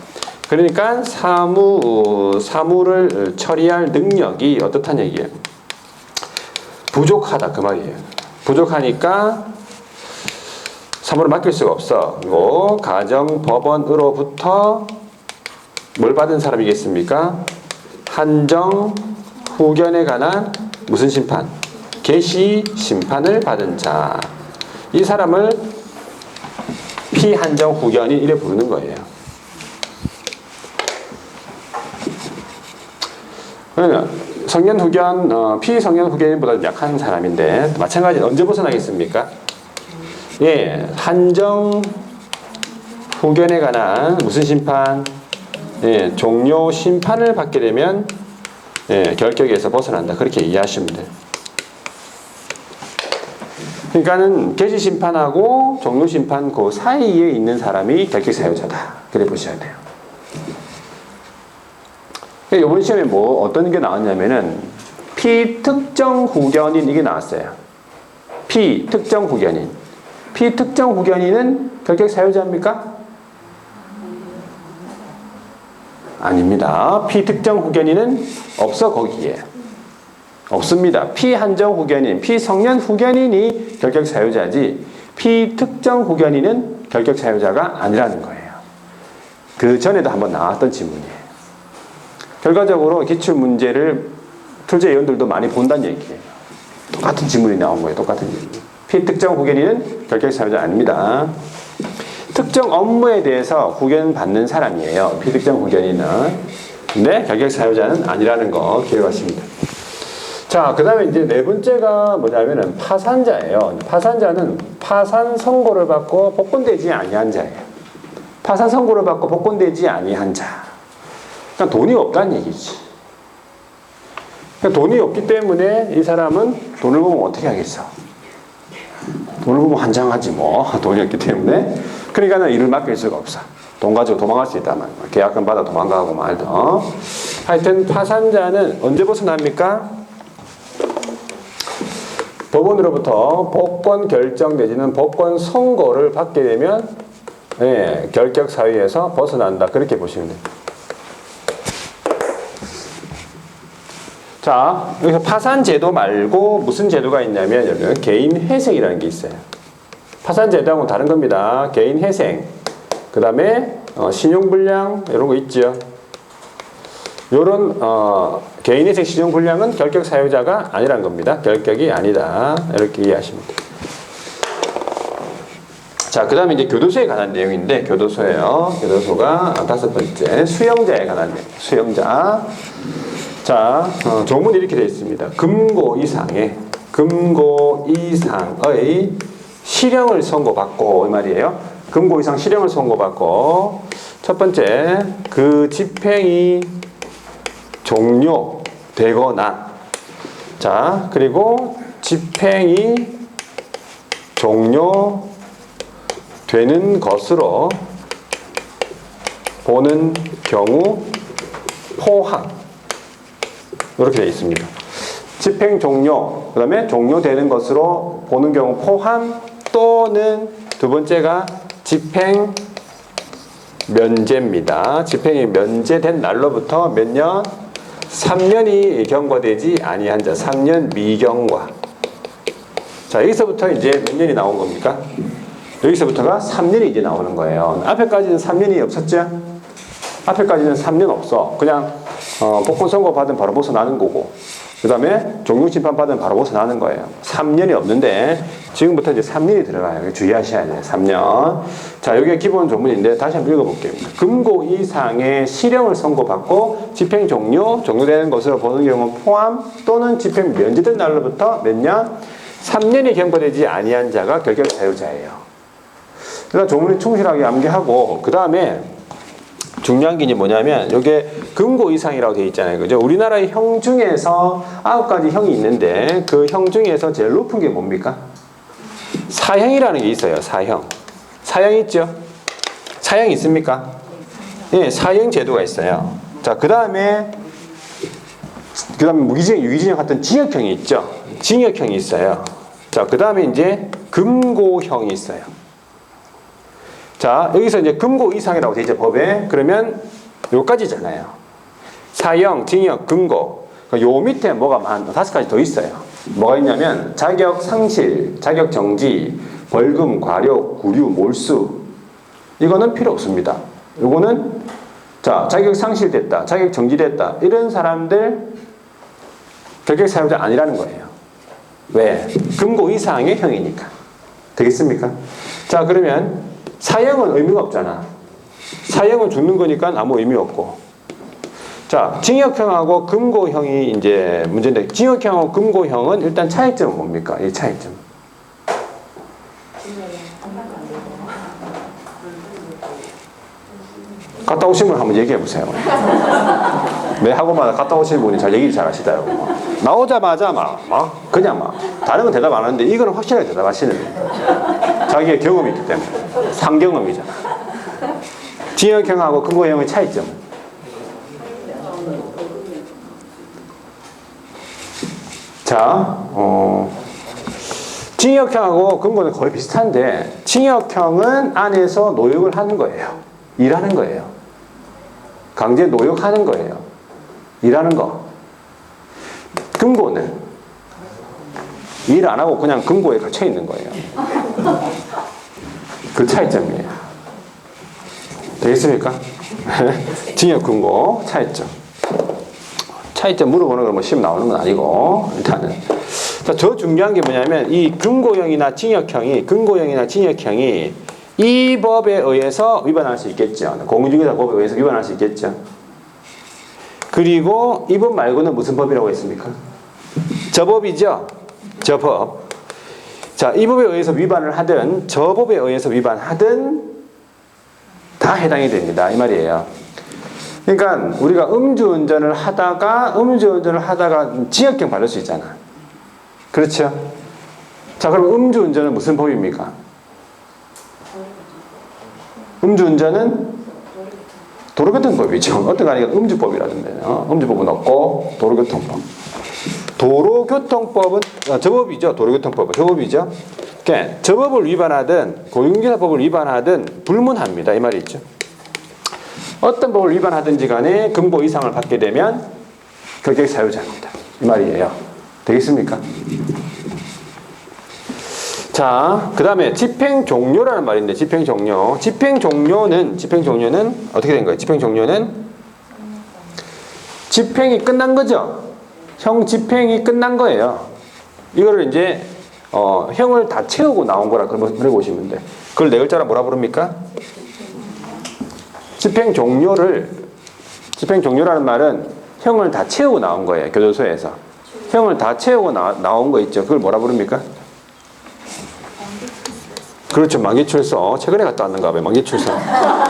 그러니까 사무를 처리할 능력이 어떻다는 얘기예요. 부족하다 그 말이에요. 부족하니까 사무를 맡길 수가 없어. 그리고 가정법원으로부터 뭘 받은 사람이겠습니까? 한정 후견에 관한 무슨 심판? 개시 심판을 받은 자. 이 사람을 피한정 후견인 이래 부르는 거예요. 그러면 성년 후견, 피성년 후견인보다 약한 사람인데 마찬가지로 언제 벗어나겠습니까? 예, 한정 후견에 관한 무슨 심판? 예, 종료 심판을 받게 되면 예, 결격에서 벗어난다. 그렇게 이해하시면 돼요. 그러니까는 개시 심판하고 종료 심판 그 사이에 있는 사람이 결격 사유자다. 그래 보셔야 돼요. 이번 시험에 어떤 게 나왔냐면은 피특정 후견인 이게 나왔어요. 피특정 후견인. 피특정 후견인은 결격 사유자입니까? 아닙니다. 피특정 후견인은 없어 거기에. 없습니다. 피한정 후견인, 피성년 후견인이 결격 사유자지 피특정 후견인은 결격 사유자가 아니라는 거예요. 그 전에도 한번 나왔던 질문이에요. 결과적으로 기출문제를 출제 위원들도 많이 본다는 얘기예요. 똑같은 질문이 나온 거예요. 똑같은 질문. 피특정 후견인은 결격 사유자 아닙니다. 특정 업무에 대해서 후견 받는 사람이에요. 피특정 후견인은. 근데 결격 사유자는 아니라는 거 기억하십니다. 자, 그 다음에 이제 네 번째가 뭐냐면은 파산자예요. 파산자는 파산 선고를 받고 복권되지 아니한 자예요. 파산 선고를 받고 복권되지 아니한 자. 그러니까 돈이 없다는 얘기지. 그러니까 돈이 없기 때문에 이 사람은 돈을 보면 어떻게 하겠어? 돈을 보면 환장하지 뭐. 돈이 없기 때문에. 그러니까 일을 맡길 수가 없어. 돈 가지고 도망갈 수 있다만. 계약금 받아 도망가고 말든. 하여튼 파산자는 언제 벗어납니까? 법원으로부터 복권 결정 내지는 복권 선고를 받게 되면 예, 결격 사유에서 벗어난다. 그렇게 보시면 돼요. 자, 여기서 파산제도 말고 무슨 제도가 있냐면 여기 개인 회생이라는 게 있어요. 파산제도하고는 다른 겁니다. 개인 회생, 그 다음에 신용불량 이런 거 있죠. 요런 개인 회생 신용불량은 결격 사유자가 아니란 겁니다. 결격이 아니다. 이렇게 이해하시면 돼요. 자, 그 다음에 이제 교도소에 관한 내용인데 교도소예요. 교도소가 다섯 번째 수용자에 관한 내용. 수용자. 자, 조문이 이렇게 되어 있습니다. 금고 이상의 실형을 선고받고 이 말이에요. 금고 이상 실형을 선고받고 첫 번째 그 집행이 종료되거나 자 그리고 집행이 종료되는 것으로 보는 경우 포항 이렇게 되어 있습니다. 집행 종료, 그 다음에 종료되는 것으로 보는 경우 포함 또는 두 번째가 집행 면제입니다. 집행이 면제된 날로부터 몇 년? 3년이 경과되지 아니한 자. 3년 미경과. 자, 여기서부터 이제 몇 년이 나온 겁니까? 여기서부터가 3년이 이제 나오는 거예요. 앞에까지는 3년이 없었죠? 앞에까지는 3년 없어. 그냥 복권 선고 받은 바로 벗어나는 거고, 그 다음에 종용심판 받은 바로 벗어나는 거예요. 3년이 없는데 지금부터 이제 3년이 들어가요. 주의하셔야 돼요. 3년. 자, 이게 기본 조문인데 다시 한번 읽어볼게요. 금고 이상의 실형을 선고받고 집행 종료되는 것으로 보는 경우 포함 또는 집행 면제된 날로부터 몇 년? 3년이 경과되지 아니한 자가 결격 사유자예요. 일단 조문이 충실하게 암기하고, 그 다음에 중요한 게 이제 뭐냐면, 이게 금고 이상이라고 되어 있잖아요. 그죠? 우리나라의 형 중에서 9가지 형이 있는데, 그 형 중에서 제일 높은 게 뭡니까? 사형이라는 게 있어요. 사형. 사형 있죠? 사형 있습니까? 예, 사형 제도가 있어요. 자, 그 다음에 무기징역, 유기징역 같은 징역형이 있죠? 징역형이 있어요. 자, 그 다음에 이제 금고형이 있어요. 자, 여기서 이제 금고 이상이라고 되어 있죠, 법에. 그러면 요까지잖아요. 사형, 징역, 금고. 요 밑에 뭐가 한 5가지 더 있어요. 뭐가 있냐면 자격 상실, 자격 정지, 벌금, 과료, 구류, 몰수. 이거는 필요 없습니다. 요거는 자, 자격 상실됐다, 자격 정지됐다, 이런 사람들 결격 사유자 아니라는 거예요. 왜? 금고 이상의 형이니까. 되겠습니까? 자, 그러면 사형은 의미가 없잖아. 사형은 죽는 거니까 아무 의미 없고. 자, 징역형하고 금고형이 이제 문제인데, 징역형하고 금고형은 일단 차이점은 뭡니까? 이 차이점. 갔다 오신 분 한번 얘기해 보세요. 매 학원마다 갔다 오신 분이 얘기를 잘 하시더라고. 나오자마자 그냥 다른 건 대답 안 하는데 이거는 확실하게 대답하시는 거예요. 자기의 경험이 있기 때문에. 상경험이잖아. 징역형하고 금고형의 차이점은? 자, 징역형하고 금고는 거의 비슷한데, 징역형은 안에서 노역을 하는 거예요. 일하는 거예요. 강제 노역하는 거예요. 일하는 거. 금고는 일 안 하고 그냥 금고에 갇혀 있는 거예요. 그 차이점이에요. 되겠습니까? 징역, 금고 차이점. 차이점 물어보는 건 뭐 시험 나오는 건 아니고, 일단은. 자, 저 중요한 게 뭐냐면, 이 금고형이나 징역형이 이 법에 의해서 위반할 수 있겠죠. 공인중개사 법에 의해서 위반할 수 있겠죠. 그리고 이 법 말고는 무슨 법이라고 했습니까? 저 법이죠. 저 법. 자, 이 법에 의해서 위반을 하든 저 법에 의해서 위반하든 다 해당이 됩니다. 이 말이에요. 그러니까 우리가 음주운전을 하다가 징역형 받을 수 있잖아. 그렇죠? 자, 그럼 음주운전은 무슨 법입니까? 음주운전은 도로교통법이죠. 어떤 거 아니까 음주법이라던데요. 음주법은 없고 도로교통법. 도로교통법은 저 법이죠. 도로교통법은 저 법이죠. 그러니까 저 법을 위반하든 공인중개사법을 위반하든 불문합니다. 이 말이 있죠. 어떤 법을 위반하든지 간에 금고 이상을 받게 되면 결격 사유자입니다. 이 말이에요. 되겠습니까? 자, 그 다음에 집행 종료라는 말인데, 집행 종료는 어떻게 된 거예요? 집행 종료는 집행이 끝난 거죠. 형 집행이 끝난 거예요. 이거를 이제 형을 다 채우고 나온 거라 그렇게 보시면 돼. 그걸 네 글자로 뭐라 부릅니까? 집행 종료라는 말은 형을 다 채우고 나온 거예요. 교도소에서 형을 다 채우고 나온 거 있죠. 그걸 뭐라 부릅니까? 그렇죠. 만기출소. 최근에 갔다 왔는가 봐요. 만기출소.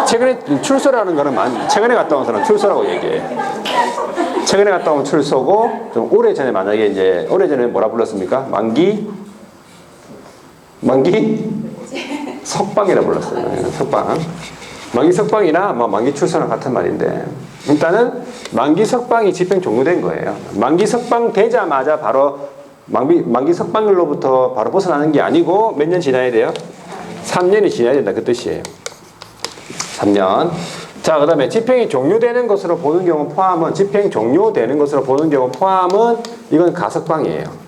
최근에 출소라는 거는 최근에 갔다 온 사람 출소라고 얘기해. 최근에 갔다 온 출소고, 좀 오래전에 만약에 이제 오래전에 뭐라 불렀습니까? 만기 석방이라 불렀어요. 석방. 만기 석방이나 뭐 만기 출소랑 같은 말인데 일단은 만기 석방이 집행 종료된 거예요. 만기 석방 되자마자 바로 만기 석방일로부터 바로 벗어나는 게 아니고 몇 년 지나야 돼요? 3년이 지나야 된다 그 뜻이에요. 3년. 자, 그 다음에 집행이 종료되는 것으로 보는 경우 포함은 집행 종료되는 것으로 보는 경우 포함은 이건 가석방이에요.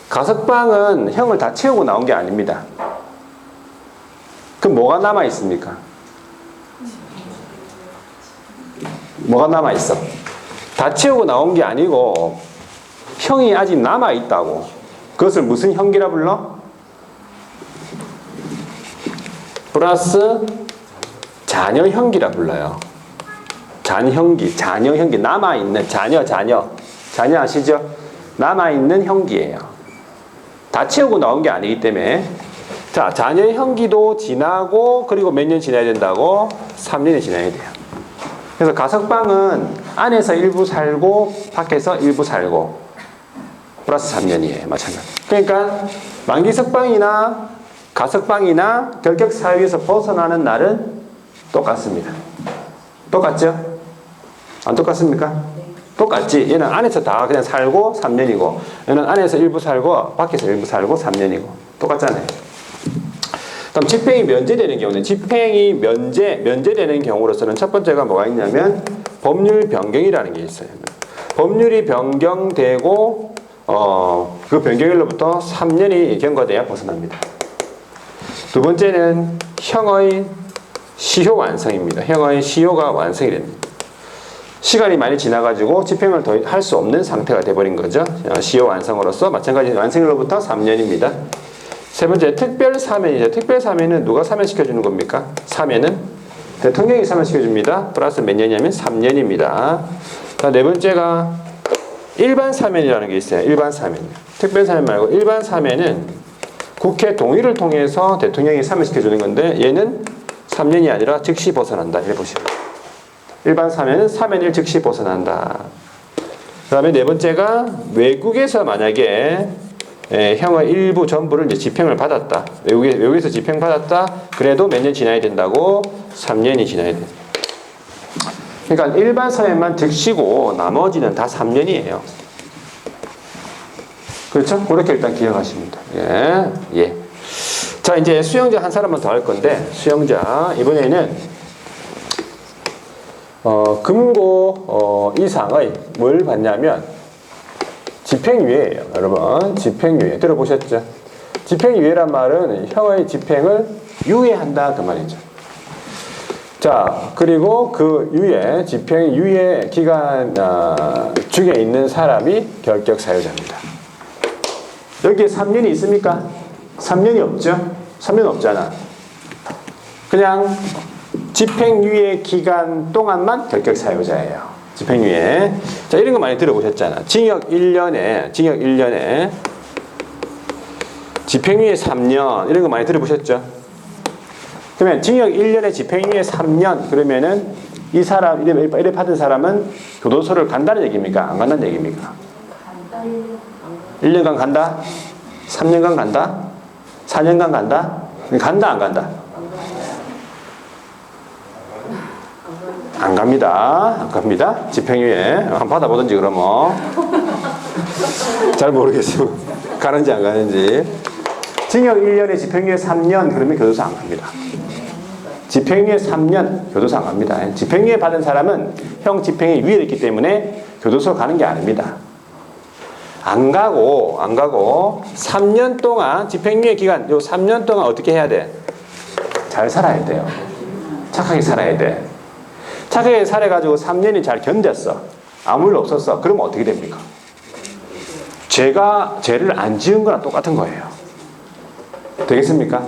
가석방은 형을 다 채우고 나온 게 아닙니다. 그럼 뭐가 남아 있습니까? 뭐가 남아 있어? 다 채우고 나온 게 아니고 형이 아직 남아 있다고. 그것을 무슨 형기라 불러? 플러스 자녀 형기라 불러요. 자녀 형기 남아 있는 자녀 아시죠? 남아 있는 형기예요. 다 채우고 나온 게 아니기 때문에 자, 자녀 형기도 지나고 그리고 몇 년 지나야 된다고? 3년이 지나야 돼요. 그래서 가석방은 안에서 일부 살고 밖에서 일부 살고 플러스 3년이에요. 마찬가지. 그러니까 만기 석방이나 가석방이나 결격 사유에서 벗어나는 날은 똑같습니다. 똑같죠? 안 똑같습니까? 똑같지. 얘는 안에서 다 그냥 살고 3년이고 얘는 안에서 일부 살고 밖에서 일부 살고 3년이고 똑같잖아요. 그럼 집행이 면제되는 경우는 집행이 면제되는 경우로서는 첫 번째가 뭐가 있냐면 법률 변경이라는 게 있어요. 법률이 변경되고 그 변경일로부터 3년이 경과돼야 벗어납니다. 두 번째는 형의 시효 완성입니다. 형의 시효가 완성이 됩니다. 시간이 많이 지나가지고 집행을 더 할 수 없는 상태가 돼버린 거죠. 시효 완성으로서 마찬가지 완성일로부터 3년입니다. 세 번째 특별 사면이죠. 특별 사면은 누가 사면시켜주는 겁니까? 사면은 대통령이 사면시켜줍니다. 플러스 몇 년이냐면 3년입니다. 자, 네 번째가 일반 사면이라는 게 있어요. 일반 사면. 특별 사면 말고 일반 사면은 국회 동의를 통해서 대통령이 사면시켜주는 건데 얘는 3년이 아니라 즉시 벗어난다. 이렇게 보시면 일반 사면은 사면일 즉시 벗어난다. 그 다음에 네 번째가 외국에서 만약에 형의 일부 전부를 이제 집행을 받았다. 외국에서 집행받았다. 그래도 몇 년 지나야 된다고? 3년이 지나야 돼. 그러니까 일반 사면만 즉시고 나머지는 다 3년이에요. 그렇죠? 그렇게 일단 기억하십니다. 예. 자, 이제 수영자 한 사람만 더 할 건데 수영자 이번에는 금고 이상의 뭘 받냐면 집행유예예요. 여러분 집행유예 들어보셨죠? 집행유예란 말은 형의 집행을 유예한다 그 말이죠. 자, 그리고 그 유예 집행유예 기간 중에 있는 사람이 결격 사유자입니다. 여기에 3년이 있습니까? 3년이 없죠? 3년 없잖아. 그냥 집행유예 기간 동안만 결격 사유자예요. 집행유예. 자, 이런 거 많이 들어보셨잖아. 징역 1년에 집행유예 3년 이런 거 많이 들어보셨죠? 그러면 징역 1년에 집행유예 3년 그러면은 이 사람 이래 받은 사람은 교도소를 간다는 얘기입니까? 안 간다는 얘기입니까? 1년간 간다? 3년간 간다? 4년간 간다? 간다 안 간다? 안 갑니다. 안 갑니다. 집행유예 한번 받아보든지 그러면 잘 모르겠어요. 가는지 안 가는지. 징역 1년에 집행유예 3년 그러면 교도소 안 갑니다. 집행유예 3년 교도소 안 갑니다. 집행유예 받은 사람은 형 집행이 유예됐기 때문에 교도소 가는 게 아닙니다. 안 가고 3년 동안 집행유예 기간 요 3년 동안 어떻게 해야 돼? 잘 살아야 돼요. 착하게 살아야 돼. 착하게 살아가지고 3년이 잘 견뎠어. 아무 일 없었어. 그러면 어떻게 됩니까? 죄를 안 지은 거랑 똑같은 거예요. 되겠습니까?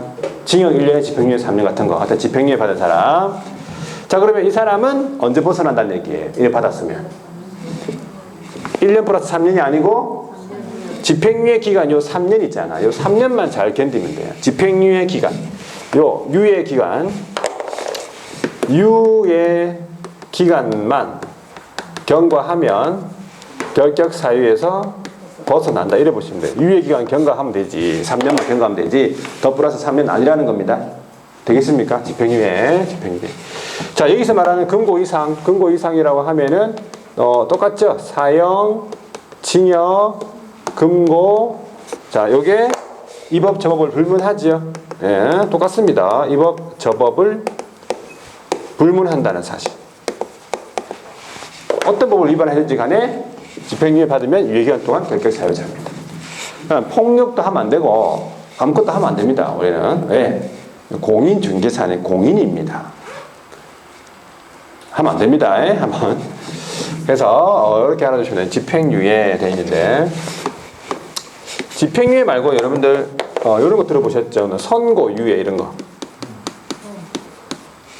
징역 1년에 집행유예 3년 같은 거. 하여튼 집행유예 받은 사람. 자, 그러면 이 사람은 언제 벗어난다는 얘기예요? 이래 받았으면 1년 플러스 3년이 아니고 집행유예 기간 요 3년 있잖아. 요 3년만 잘 견디면 돼요. 집행유예 기간 요 유예 기간만 경과하면 결격 사유에서 벗어난다. 이래 보시면 돼요. 유예 기간 경과하면 되지. 3년만 경과하면 되지. 더 플러스 3년 아니라는 겁니다. 되겠습니까? 집행유예. 자, 여기서 말하는 금고 이상이라고 하면은, 똑같죠? 사형, 징역, 금고. 자, 요게 이 법, 저 법을 불문하죠. 예, 똑같습니다. 이 법, 저 법을 불문한다는 사실. 어떤 법을 위반하든지 간에 집행유예 받으면 유예기간 동안 결격 사유자입니다. 폭력도 하면 안 되고 아무것도 하면 안 됩니다. 우리는 왜? 공인중개사는 공인입니다. 하면 안 됩니다. 한번. 그래서 이렇게 알아두시면 집행유예 되어 있는데, 집행유예 말고 여러분들 이런 거 들어보셨죠? 선고유예 이런 거.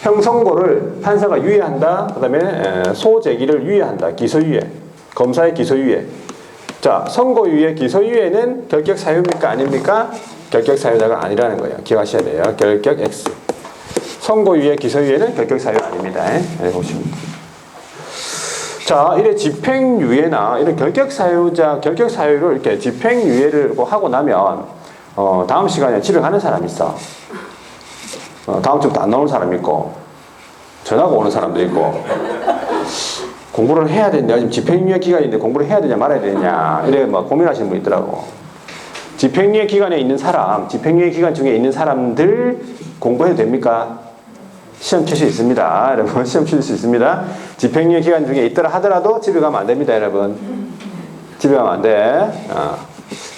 형선고를 판사가 유예한다. 그 다음에 소제기를 유예한다. 기소유예. 검사의 기소유예. 자, 선고유예, 기소유예는 결격 사유입니까? 아닙니까? 결격 사유자가 아니라는 거예요. 기억하셔야 돼요. 결격 X. 선고유예, 기소유예는 결격 사유 아닙니다. 네, 보시면. 자, 이래 집행유예나 이런 결격 사유를 이렇게 집행유예를 하고 나면, 다음 시간에 집에 가는 사람이 있어. 다음 주부터 안 나오는 사람이 있고, 전화가 오는 사람도 있고, 공부를 해야 되냐, 지금 집행유예 기간인데 공부를 해야 되냐 말아야 되냐, 이래 뭐 고민하시는 분 있더라고. 집행유예 기간에 있는 사람, 집행유예 기간 중에 있는 사람들 공부해도 됩니까? 시험 칠 수 있습니다. 여러분, 시험 칠 수 있습니다. 집행유예 기간 중에 있더라 하더라도 집에 가면 안 됩니다, 여러분. 집에 가면 안 돼.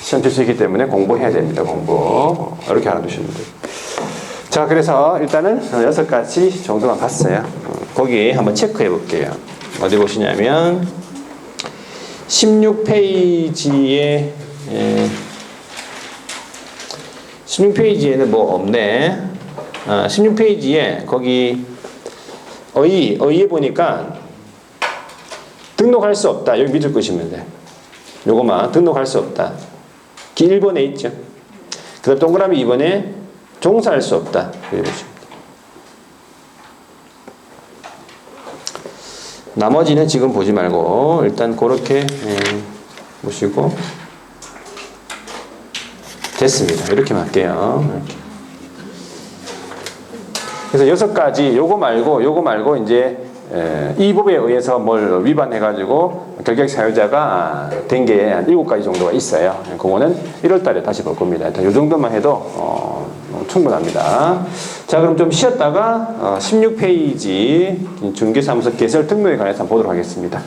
시험 칠 수 있기 때문에 공부해야 됩니다, 공부. 이렇게 알아두시면 돼요. 자, 그래서 일단은 6가지 정도만 봤어요. 거기 한번 체크해 볼게요. 어디 보시냐면 16페이지에 16페이지에는 뭐 없네. 16페이지에 거기 의의에 보니까 등록할 수 없다. 여기 밑줄 끄시면 돼. 요거만 등록할 수 없다. 1번에 있죠. 그 다음 동그라미 2번에 종사할 수 없다. 여기 보시면. 나머지는 지금 보지 말고 일단 그렇게 보시고 됐습니다. 이렇게만 할게요. 이렇게. 그래서 6가지 요거 말고 이제 이 법에 의해서 뭘 위반해가지고 결격 사유자가 된 게 한 7가지 정도가 있어요. 그거는 1월달에 다시 볼 겁니다. 일단 요 정도만 해도 충분합니다. 자, 그럼 좀 쉬었다가 16페이지 중개사무소 개설 등록에 관해서 한번 보도록 하겠습니다.